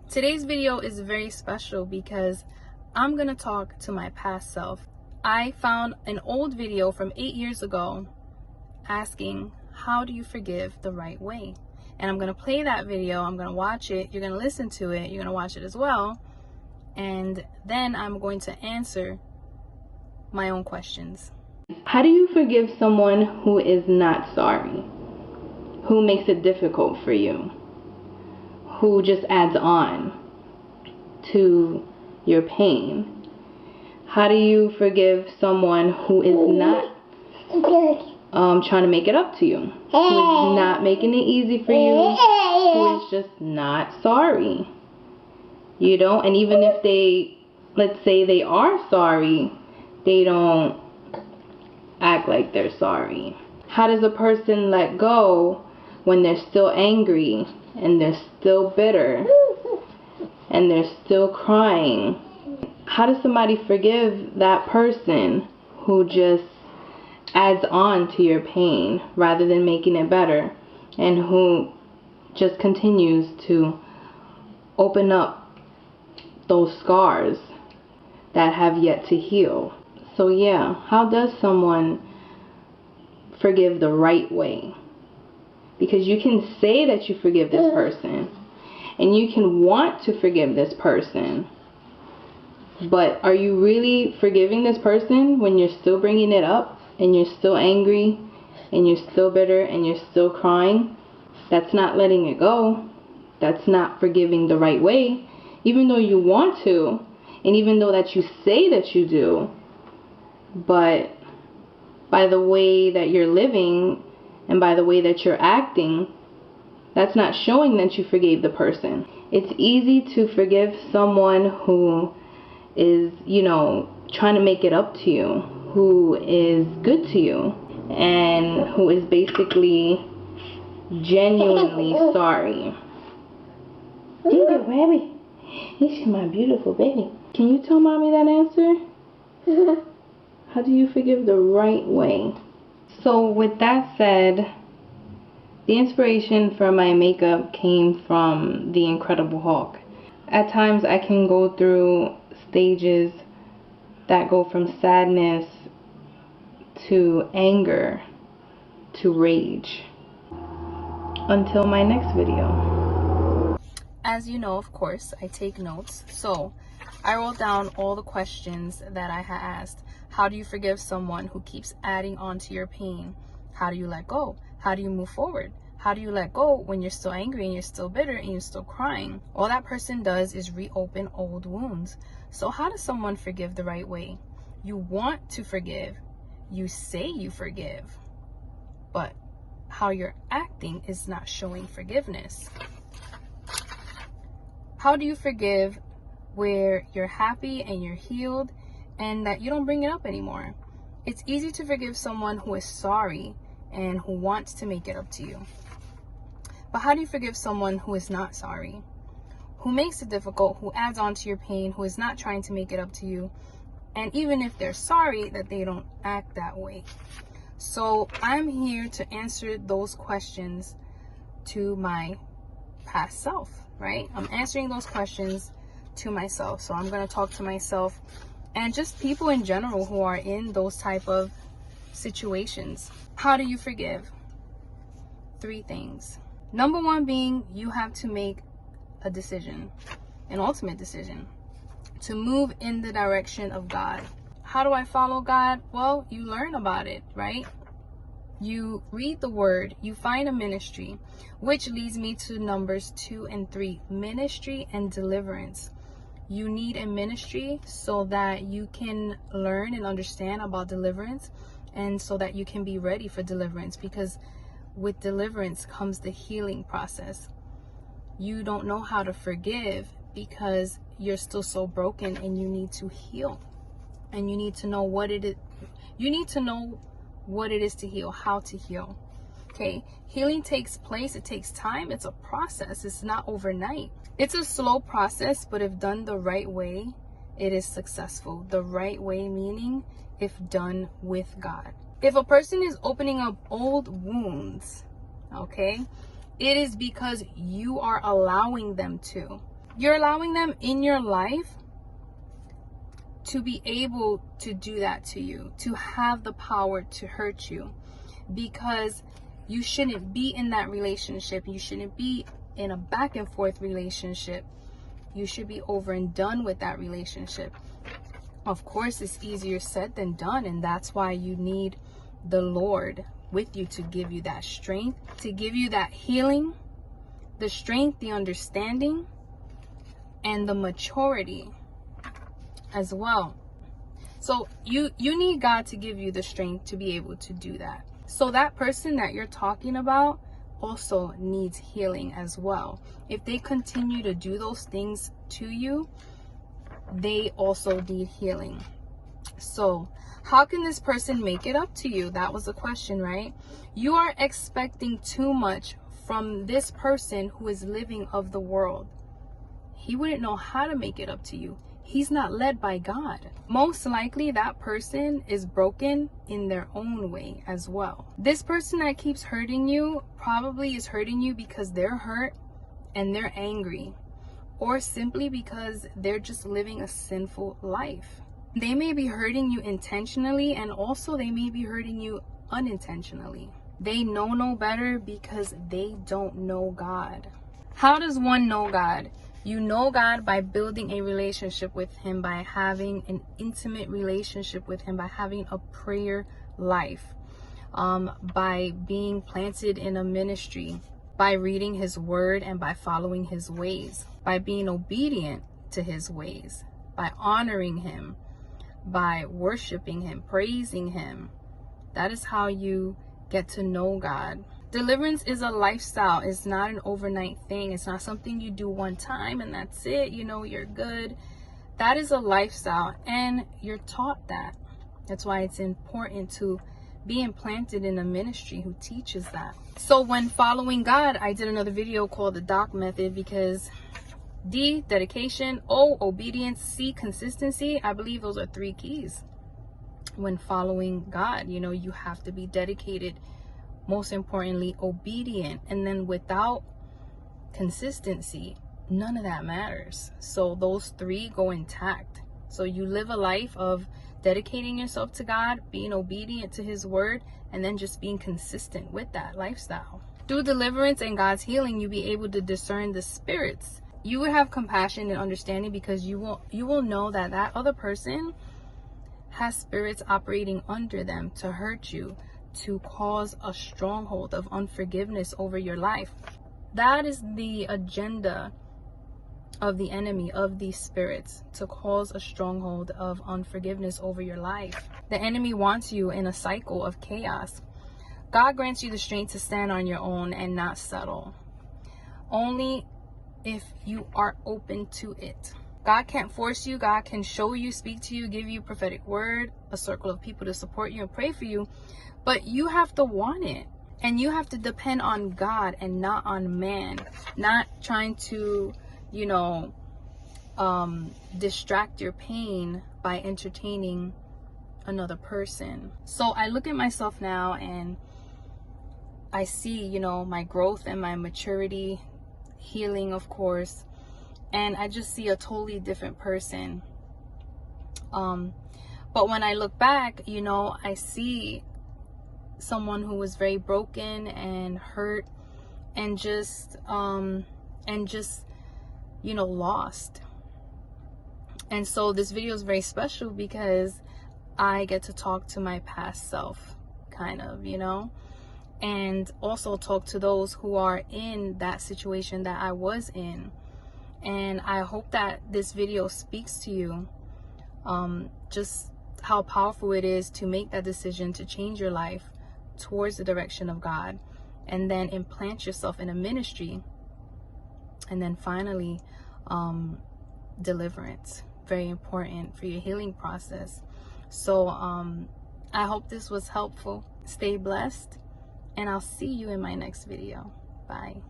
Today's video is very special because I'm gonna talk to my past self. I found an old video from 8 years ago asking, how do you forgive the right way? And I'm gonna play that video, I'm gonna watch it, you're gonna listen to it, you're gonna watch it as well, and then I'm going to answer my own questions. How do you forgive someone who is not sorry? Who makes it difficult for you? Who just adds on to your pain? How do you forgive someone who is not trying to make it up to you? Who is not making it easy for you? Who is just not sorry? You know, and even if they, let's say they are sorry, they don't act like they're sorry. How does a person let go when they're still angry and they're still bitter and they're still crying? How does somebody forgive that person who just adds on to your pain rather than making it better, and who just continues to open up those scars that have yet to heal? So yeah, how does someone forgive the right way? Because you can say that you forgive this person, and you can want to forgive this person, but are you really forgiving this person when you're still bringing it up, and you're still angry, and you're still bitter, and you're still crying? That's not letting it go. That's not forgiving the right way. Even though you want to, and even though that you say that you do, but by the way that you're living and by the way that you're acting, that's not showing that you forgave the person. It's easy to forgive someone who is, you know, trying to make it up to you, who is good to you, and who is basically genuinely sorry. Ginger baby, this is my beautiful baby. Can you tell mommy that answer? How do you forgive the right way? So with that said, the inspiration for my makeup came from The Incredible Hulk. At times I can go through stages that go from sadness to anger to rage. Until my next video. As you know, of course, I take notes. So I wrote down all the questions that I had asked. How do you forgive someone who keeps adding on to your pain? How do you let go? How do you move forward? How do you let go when you're still angry and you're still bitter and you're still crying? All that person does is reopen old wounds. So how does someone forgive the right way? You want to forgive. You say you forgive. But how you're acting is not showing forgiveness. How do you forgive where you're happy and you're healed and that you don't bring it up anymore? It's easy to forgive someone who is sorry and who wants to make it up to you. But how do you forgive someone who is not sorry, who makes it difficult, who adds on to your pain, who is not trying to make it up to you, and even if they're sorry, that they don't act that way? So I'm here to answer those questions to my past self, right? I'm answering those questions to myself. So I'm going to talk to myself and just people in general who are in those type of situations. How do you forgive? 3 things. Number 1 being, you have to make a decision, an ultimate decision, to move in the direction of God. How do I follow God? Well, you learn about it, right? You read the word, you find a ministry, which leads me to Numbers 2 and 3, ministry and deliverance. You need a ministry so that you can learn and understand about deliverance, and so that you can be ready for deliverance, because with deliverance comes the healing process. You don't know how to forgive because you're still so broken, and you need to heal, and you need to know what it is. You need to know what it is to heal, how to heal. Okay, healing takes place, it takes time, it's a process, it's not overnight. It's a slow process, but if done the right way, it is successful. The right way meaning if done with God. If a person is opening up old wounds, okay, it is because you are allowing them to. You're allowing them in your life to be able to do that to you, to have the power to hurt you, because you shouldn't be in that relationship. You shouldn't be in a back and forth relationship. You should be over and done with that relationship. Of course, it's easier said than done, and that's why you need the Lord with you to give you that strength, to give you that healing, the strength, the understanding, and the maturity as well. So you need God to give you the strength to be able to do that. So that person that you're talking about also needs healing as well. If they continue to do those things to you, they also need healing. So how can this person make it up to you? That was the question, right? You are expecting too much from this person who is living of the world. He wouldn't know how to make it up to you. He's not led by God. Most likely that person is broken in their own way as well. This person that keeps hurting you probably is hurting you because they're hurt and they're angry, or simply because they're just living a sinful life. They may be hurting you intentionally, and also they may be hurting you unintentionally. They know no better because they don't know God. How does one know God? You know God by building a relationship with Him, by having an intimate relationship with Him, by having a prayer life, by being planted in a ministry, by reading His word and by following His ways, by being obedient to His ways, by honoring Him, by worshiping Him, praising Him. That is how you get to know God. Deliverance is a lifestyle. It's not an overnight thing. It's not something you do one time and that's it. You know, you're good. That is a lifestyle, and you're taught that. That's why it's important to be implanted in a ministry who teaches that. So when following God, I did another video called the DOC method, because D, dedication, O, obedience, C, consistency. I believe those are 3 keys. When following God, you know, you have to be dedicated, most importantly, obedient. And then without consistency, none of that matters. So those 3 go intact. So you live a life of dedicating yourself to God, being obedient to His word, and then just being consistent with that lifestyle. Through deliverance and God's healing, you'll be able to discern the spirits. You will have compassion and understanding, because you will know that that other person has spirits operating under them to hurt you, to cause a stronghold of unforgiveness over your life. That is the agenda of the enemy, of these spirits, to cause a stronghold of unforgiveness over your life. The enemy wants you in a cycle of chaos. God grants you the strength to stand on your own and not settle, only if you are open to it. God can't force you. God can show you, speak to you, give you prophetic word, a circle of people to support you and pray for you, but you have to want it. And you have to depend on God and not on man. Not trying to, you know, distract your pain by entertaining another person. So I look at myself now and I see, you know, my growth and my maturity, healing, of course, and I just see a totally different person. But when I look back, you know, I see someone who was very broken and hurt and just you know, lost. And so this video is very special because I get to talk to my past self, kind of, you know, and also talk to those who are in that situation that I was in. And I hope that this video speaks to you, just how powerful it is to make that decision to change your life towards the direction of God, and then implant yourself in a ministry, and then finally deliverance. Very important for your healing process. So I hope this was helpful. Stay blessed, and I'll see you in my next video. Bye.